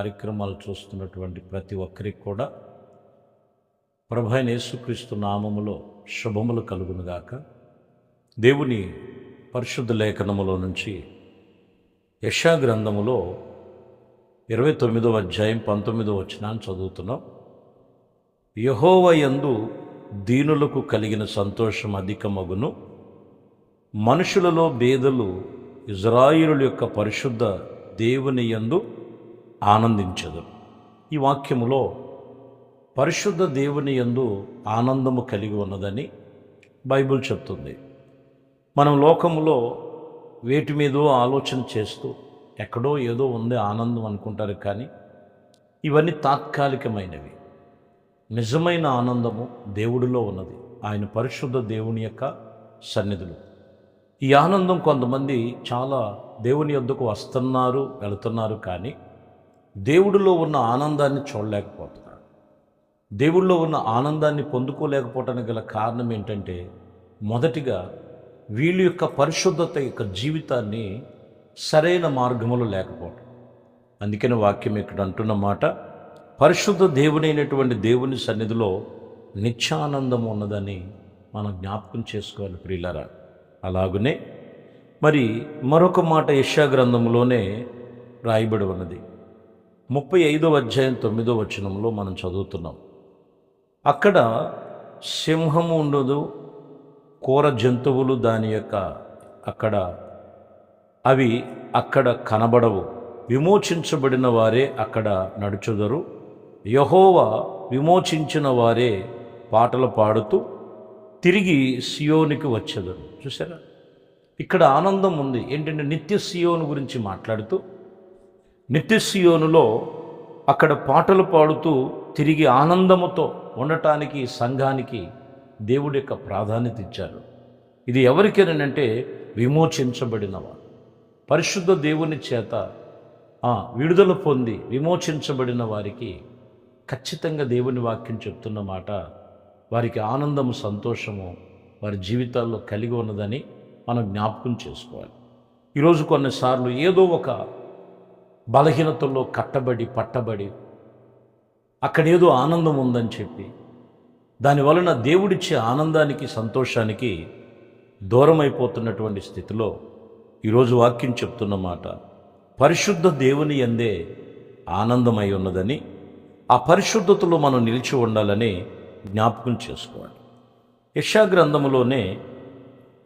కార్యక్రమాలు చూస్తున్నటువంటి ప్రతి ఒక్కరికి కూడా ప్రభువైన యేసుక్రీస్తు నామములో శుభములు కలుగునుగాక. దేవుని పరిశుద్ధ లేఖనములో నుంచి యెషయా గ్రంథములో 29వ అధ్యాయం 19వ వచనాన్ని చదువుతున్నాం. యెహోవా యందు దీనులకు కలిగిన సంతోషం అధికమగును, మనుషులలో బేదలు ఇజ్రాయేలు యొక్క పరిశుద్ధ దేవుని యందు ఆనందించెదరు. ఈ వాక్యములో పరిశుద్ధ దేవుని యందు ఆనందము కలిగి ఉన్నదని బైబిల్ చెప్తుంది. మనం లోకములో వేటి మీదో ఆలోచన చేస్తూ ఎక్కడో ఏదో ఉంది ఆనందం అనుకుంటారు, కానీ ఇవన్నీ తాత్కాలికమైనవి. నిజమైన ఆనందము దేవుడిలో ఉన్నది, ఆయన పరిశుద్ధ దేవుని యొక్క సన్నిధిలో. ఈ ఆనందం కొంతమంది చాలా దేవుని యొద్దకు వస్తున్నారు, వెళుతున్నారు, కానీ దేవుడిలో ఉన్న ఆనందాన్ని చూడలేకపోతున్నారు. దేవుడిలో ఉన్న ఆనందాన్ని పొందుకోలేకపోవటానికి గల కారణం ఏంటంటే, మొదటిగా వీళ్ళ యొక్క పరిశుద్ధత యొక్క జీవితాన్ని సరైన మార్గములో లేకపోవటం. అందుకని వాక్యం ఇక్కడ అంటున్న మాట, పరిశుద్ధ దేవునైనటువంటి దేవుని సన్నిధిలో నిత్యానందం ఉన్నదని మనం జ్ఞాపకం చేసుకోవాలి ప్రియులారా. అలాగునే మరి మరొక మాట యెషయా గ్రంథంలోనే రాయబడి ఉన్నది. 35వ అధ్యాయం 9వ వచనంలో మనం చదువుతున్నాం. అక్కడ సింహము ఉండదు, క్రూర జంతువులు దాని యొక్క అవి అక్కడ కనబడవు, విమోచించబడిన వారే అక్కడ నడుచుదరు, యెహోవా విమోచించిన వారే పాటలు పాడుతూ తిరిగి సియోనికి వచ్చెదరు. చూసారా, ఇక్కడ ఆనందం ఉంది. ఏంటంటే నిత్య సియోను గురించి మాట్లాడుతూ, నిత్య సియోనులో అక్కడ పాటలు పాడుతూ తిరిగి ఆనందముతో ఉండటానికి సంఘానికి దేవుడి యొక్క ప్రాధాన్యత ఇచ్చారు. ఇది ఎవరికేనంటే విమోచించబడినవారు, పరిశుద్ధ దేవుని చేత విడుదల పొంది విమోచించబడిన వారికి ఖచ్చితంగా దేవుని వాక్యం చెప్తున్న మాట, వారికి ఆనందము సంతోషము వారి జీవితాల్లో కలిగి ఉన్నదని మనం జ్ఞాపకం చేసుకోవాలి. ఈరోజు కొన్నిసార్లు ఏదో ఒక బలహీనతల్లో పట్టబడి అక్కడేదో ఆనందం ఉందని చెప్పి దానివలన దేవుడిచ్చే ఆనందానికి సంతోషానికి దూరం అయిపోతున్నటువంటి స్థితిలో ఈరోజు వాక్యం చెప్తున్న మాట, పరిశుద్ధ దేవుని యందే ఆనందమై ఉన్నదని, ఆ పరిశుద్ధతలో మనం నిలిచి ఉండాలని జ్ఞాపకం చేసుకోవాలి. యెషయా గ్రంథములోనే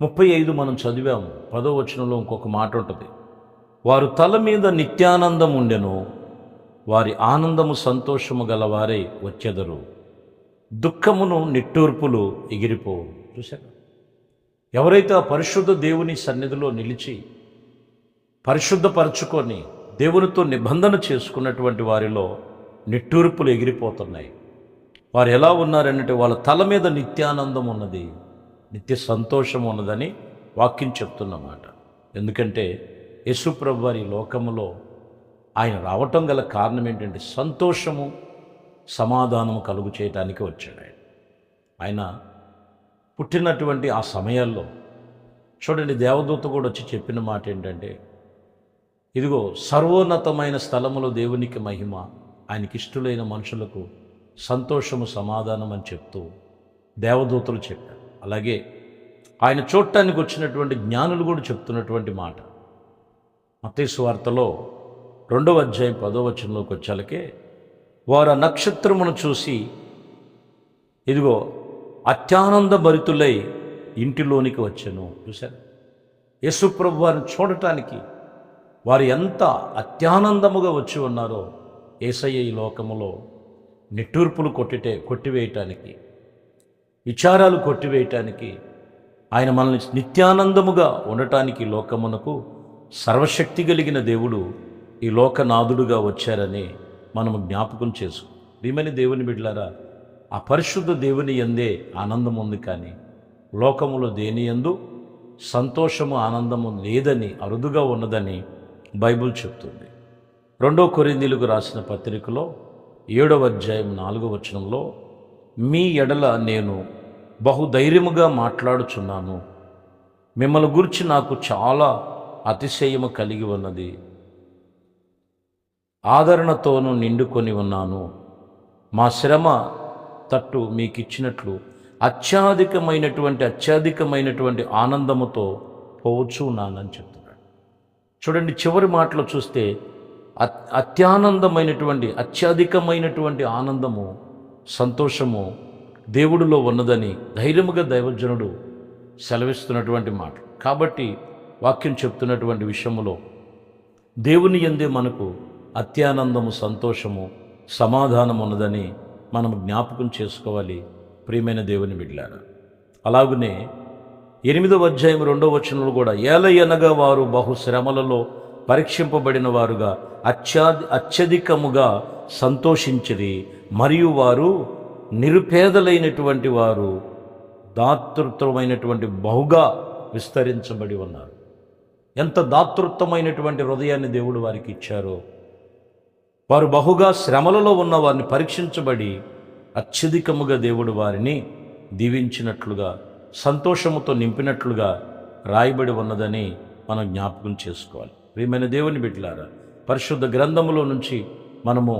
35 మనం చదివాము, 10వ వచనంలో ఇంకొక మాట ఉంటుంది. వారు తల మీద నిత్యానందం ఉండెను, వారి ఆనందము సంతోషము గలవారై వచ్చెదరు, దుఃఖమును నిట్టూర్పులు ఎగిరిపోవు. చూశారు, ఎవరైతే ఆ పరిశుద్ధ దేవుని సన్నిధిలో నిలిచి పరిశుద్ధపరచుకొని దేవునితో నిబంధన చేసుకున్నటువంటి వారిలో నిట్టూర్పులు ఎగిరిపోతున్నాయి. వారు ఎలా ఉన్నారంటే వాళ్ళ తల మీద నిత్యానందం ఉన్నది, నిత్య సంతోషం ఉన్నదని వాక్యం చెప్తున్నమాట. ఎందుకంటే యేసుప్రభు వారి లోకములో ఆయన రావటం గల కారణం ఏంటంటే సంతోషము సమాధానము కలుగు చేయటానికి వచ్చాడు. ఆయన పుట్టినటువంటి ఆ సమయాల్లో చూడండి, దేవదూత కూడా వచ్చి చెప్పిన మాట ఏంటంటే, ఇదిగో సర్వోన్నతమైన స్థలములో దేవునికి మహిమ, ఆయనకి ఇష్టలైన మనుషులకు సంతోషము సమాధానం అని చెప్తూ దేవదూతలు చెప్పారు. అలాగే ఆయన చూడటానికి వచ్చినటువంటి జ్ఞానులు కూడా చెప్తున్నటువంటి మాట మత్తయి సువార్తలో 2వ అధ్యాయం 10వ వచనంలోకి వచ్చాలకే, వారు ఆ నక్షత్రమును చూసి ఇదిగో అత్యానంద భరితులై ఇంటిలోనికి వచ్చాను. చూశారు, యేసుప్రభు వారిని చూడటానికి వారు ఎంత అత్యానందముగా వచ్చి ఉన్నారో, యేసయ్య ఈ లోకములో నిట్టూర్పులు కొట్టివేయటానికి, విచారాలు కొట్టివేయటానికి, ఆయన మనల్ని నిత్యానందముగా ఉండటానికి లోకమునకు సర్వశక్తి కలిగిన దేవుడు ఈ లోకనాథుడుగా వచ్చారని మనము జ్ఞాపకం చేసుకో. ప్రియమైన దేవుని బిడ్డలారా, ఆ పరిశుద్ధ దేవుని యందే ఆనందం ఉంది, కానీ లోకములో దేని యందు సంతోషము ఆనందము లేదని, అరుదుగా ఉన్నదని బైబిల్ చెప్తుంది. 2 కొరింథీయులకు రాసిన పత్రికలో 7వ అధ్యాయం 4వ వచనంలో, మీ ఎడల నేను బహుధైర్యముగా మాట్లాడుచున్నాను, మిమ్మల్ని గురించి నాకు చాలా అతిశయము కలిగి ఉన్నది, ఆదరణతోనూ నిండుకొని ఉన్నాను. మా శ్రమ తట్టు మీకిచ్చినట్లు అత్యధికమైనటువంటి ఆనందముతో పోవచ్చు ఉన్నానని చెప్తున్నాడు. చూడండి, చివరి మాటలో చూస్తే అత్యధికమైనటువంటి ఆనందము, సంతోషము దేవుడిలో ఉన్నదని ధైర్యముగా దైవజనుడు సెలవిస్తున్నటువంటి మాట. కాబట్టి వాక్యం చెప్తున్నటువంటి విషయములో దేవుని యందే మనకు అత్యానందము, సంతోషము, సమాధానం ఉన్నదని మనం జ్ఞాపకం చేసుకోవాలి. ప్రియమైన దేవుని బిడ్డలారా, అలాగునే 8వ అధ్యాయం 2వ వచనంలో కూడా ఏలయనగా వారు బహుశ్రమలలో పరీక్షింపబడిన వారుగా అత్యధికముగా సంతోషించిరి, మరియు వారు నిరుపేదలైనటువంటి వారు దాతృత్వమైనటువంటి బహుగా విస్తరించబడి ఉన్నారు. ఎంత దాతృత్వమైనటువంటి హృదయాన్ని దేవుడు వారికి ఇచ్చారో. వారు బహుగా శ్రమలలో ఉన్న వారిని పరీక్షించబడి అత్యధికముగా దేవుడు వారిని దీవించినట్లుగా, సంతోషముతో నింపినట్లుగా రాయబడి ఉన్నదని మనం జ్ఞాపకం చేసుకోవాలి. ప్రియమైన దేవుని బిడ్డలారా, పరిశుద్ధ గ్రంథములో నుంచి మనము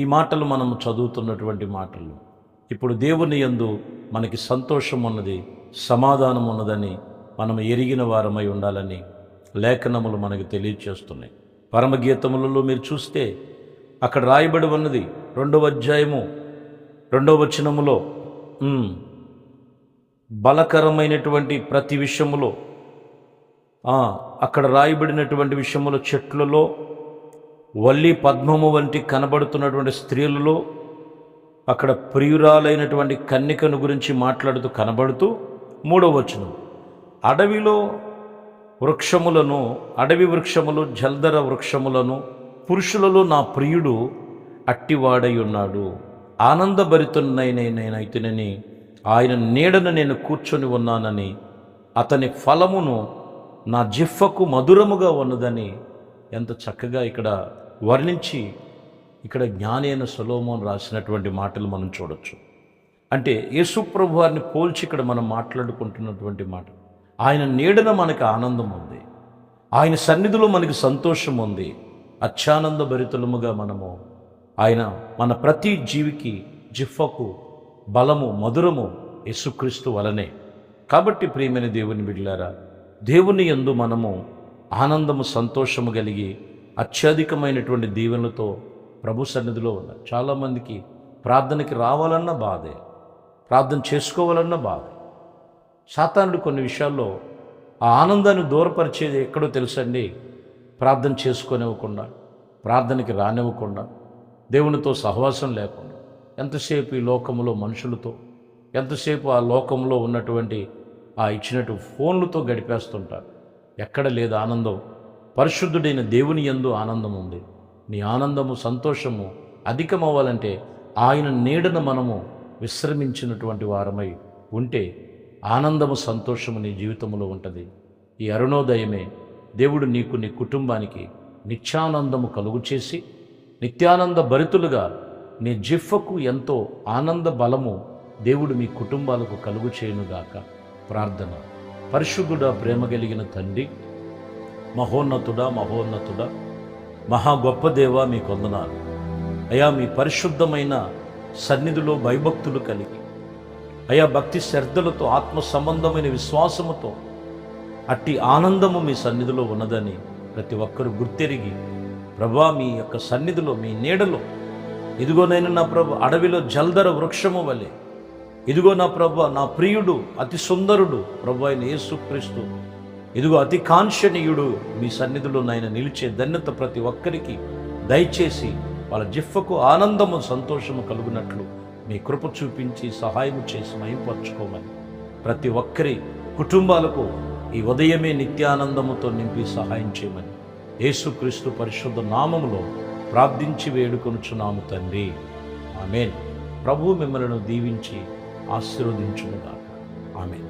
ఈ మాటలు మనము చదువుతున్నటువంటి మాటలు ఇప్పుడు దేవుని యందు మనకి సంతోషం ఉన్నది, సమాధానం ఉన్నదని మనం ఎరిగిన వారమై ఉండాలని లేఖనములు మనకు తెలియచేస్తున్నాయి. పరమగీతములలో మీరు చూస్తే అక్కడ రాయబడి ఉన్నది 2వ అధ్యాయము 2వ వచనములో బలకరమైనటువంటి ప్రతి విషయములో అక్కడ రాయబడినటువంటి విషయములో చెట్లలో వల్లి పద్మము వంటి కనబడుతున్నటువంటి స్త్రీలలో అక్కడ ప్రియురాలైనటువంటి కన్యకను గురించి మాట్లాడుతూ కనబడుతూ 3వ వచనం, అడవిలో వృక్షములను, అడవి వృక్షములు, జల్దర వృక్షములను, పురుషులలో నా ప్రియుడు అట్టివాడై ఉన్నాడు. ఆనందభరితునైనైతేనని ఆయన నీడను నేను కూర్చొని ఉన్నానని, అతని ఫలమును నా జిహ్వకు మధురముగా ఉన్నదని ఎంత చక్కగా ఇక్కడ వర్ణించి ఇక్కడ జ్ఞాని అయిన సొలొమోను రాసినటువంటి మాటలు మనం చూడొచ్చు. అంటే యేసు ప్రభు వారిని పోల్చి ఇక్కడ మనం మాట్లాడుకుంటున్నటువంటి మాట. ఆయన నీడన మనకు ఆనందం ఉంది, ఆయన సన్నిధిలో మనకి సంతోషం ఉంది. అత్యానంద భరితులముగా మనము ఆయన మన ప్రతి జీవికి జిహ్వకు బలము, మధురము యేసుక్రీస్తు వలనే. కాబట్టి ప్రియమైన దేవుని బిడ్డలారా, దేవుని యందు మనము ఆనందము, సంతోషము కలిగి అత్యధికమైనటువంటి దీవెనలతో ప్రభు సన్నిధిలో ఉన్నారు. చాలామందికి ప్రార్థనకి రావాలన్న బాధే, ప్రార్థన చేసుకోవాలన్న బాధే. సాతానుడు కొన్ని విషయాల్లో ఆ ఆనందాన్ని దూరపరిచేది ఎక్కడో తెలుసండి. ప్రార్థన చేసుకొనివ్వకుండా, ప్రార్థనకి రానివ్వకుండా, దేవునితో సహవాసం లేకుండా, ఎంతసేపు ఈ లోకంలో మనుషులతో, ఎంతసేపు ఆ లోకంలో ఉన్నటువంటి ఆ ఇచ్చినట్టు ఫోన్లతో గడిపేస్తుంటారు. ఎక్కడ లేదు ఆనందం. పరిశుద్ధుడైన దేవుని యందు ఆనందం ఉంది. నీ ఆనందము, సంతోషము అధికమవ్వాలంటే ఆయన నీడన మనము విశ్రమించినటువంటి వారమై ఉంటే ఆనందము, సంతోషము నీ జీవితంలో ఉంటుంది. ఈ అరుణోదయమే దేవుడు నీకు, నీ కుటుంబానికి నిత్యానందము కలుగు చేసి నిత్యానంద భరితులుగా నీ జిహ్వకు ఎంతో ఆనంద బలము దేవుడు మీ కుటుంబాలకు కలుగు చేయునుగాక. ప్రార్థన. పరిశుద్ధుడా, ప్రేమ కలిగిన తండ్రి, మహోన్నతుడా, మహా గొప్ప దేవా, మీ కొందనాలు అయా. మీ పరిశుద్ధమైన సన్నిధిలో భయభక్తులు కలిగి అయా, భక్తి శ్రద్ధలతో, ఆత్మ సంబంధమైన విశ్వాసముతో అట్టి ఆనందము మీ సన్నిధిలో ఉన్నదని ప్రతి ఒక్కరూ గుర్తెరిగి ప్రభా, మీ యొక్క సన్నిధిలో, మీ నీడలో, ఇదిగోనైనా నా ప్రభు అడవిలో జల్దర వృక్షము వలె, ఇదిగో నా ప్రభు నా ప్రియుడు, అతి సుందరుడు ప్రభు అయిన యేసుక్రీస్తు, ఇదిగో అతి కాంక్షణీయుడు మీ సన్నిధిలో నాయన నిలిచే ధన్యత ప్రతి ఒక్కరికి దయచేసి వాళ్ళ జిహ్వకు ఆనందము, సంతోషము కలుగునట్లు మీ కృప చూపించి సహాయం చేసి మహింపరచుకోమని ప్రతి ఒక్కరి కుటుంబాలకు ఈ ఉదయమే నిత్యానందముతో నింపి సహాయం చేయమని యేసుక్రీస్తు పరిశుద్ధ నామములో ప్రార్థించి వేడుకొనుచున్నాము తండ్రి. ఆమేన్. ప్రభువు మిమ్మల్ని దీవించి ఆశీర్వదించునుగాక. ఆమేన్.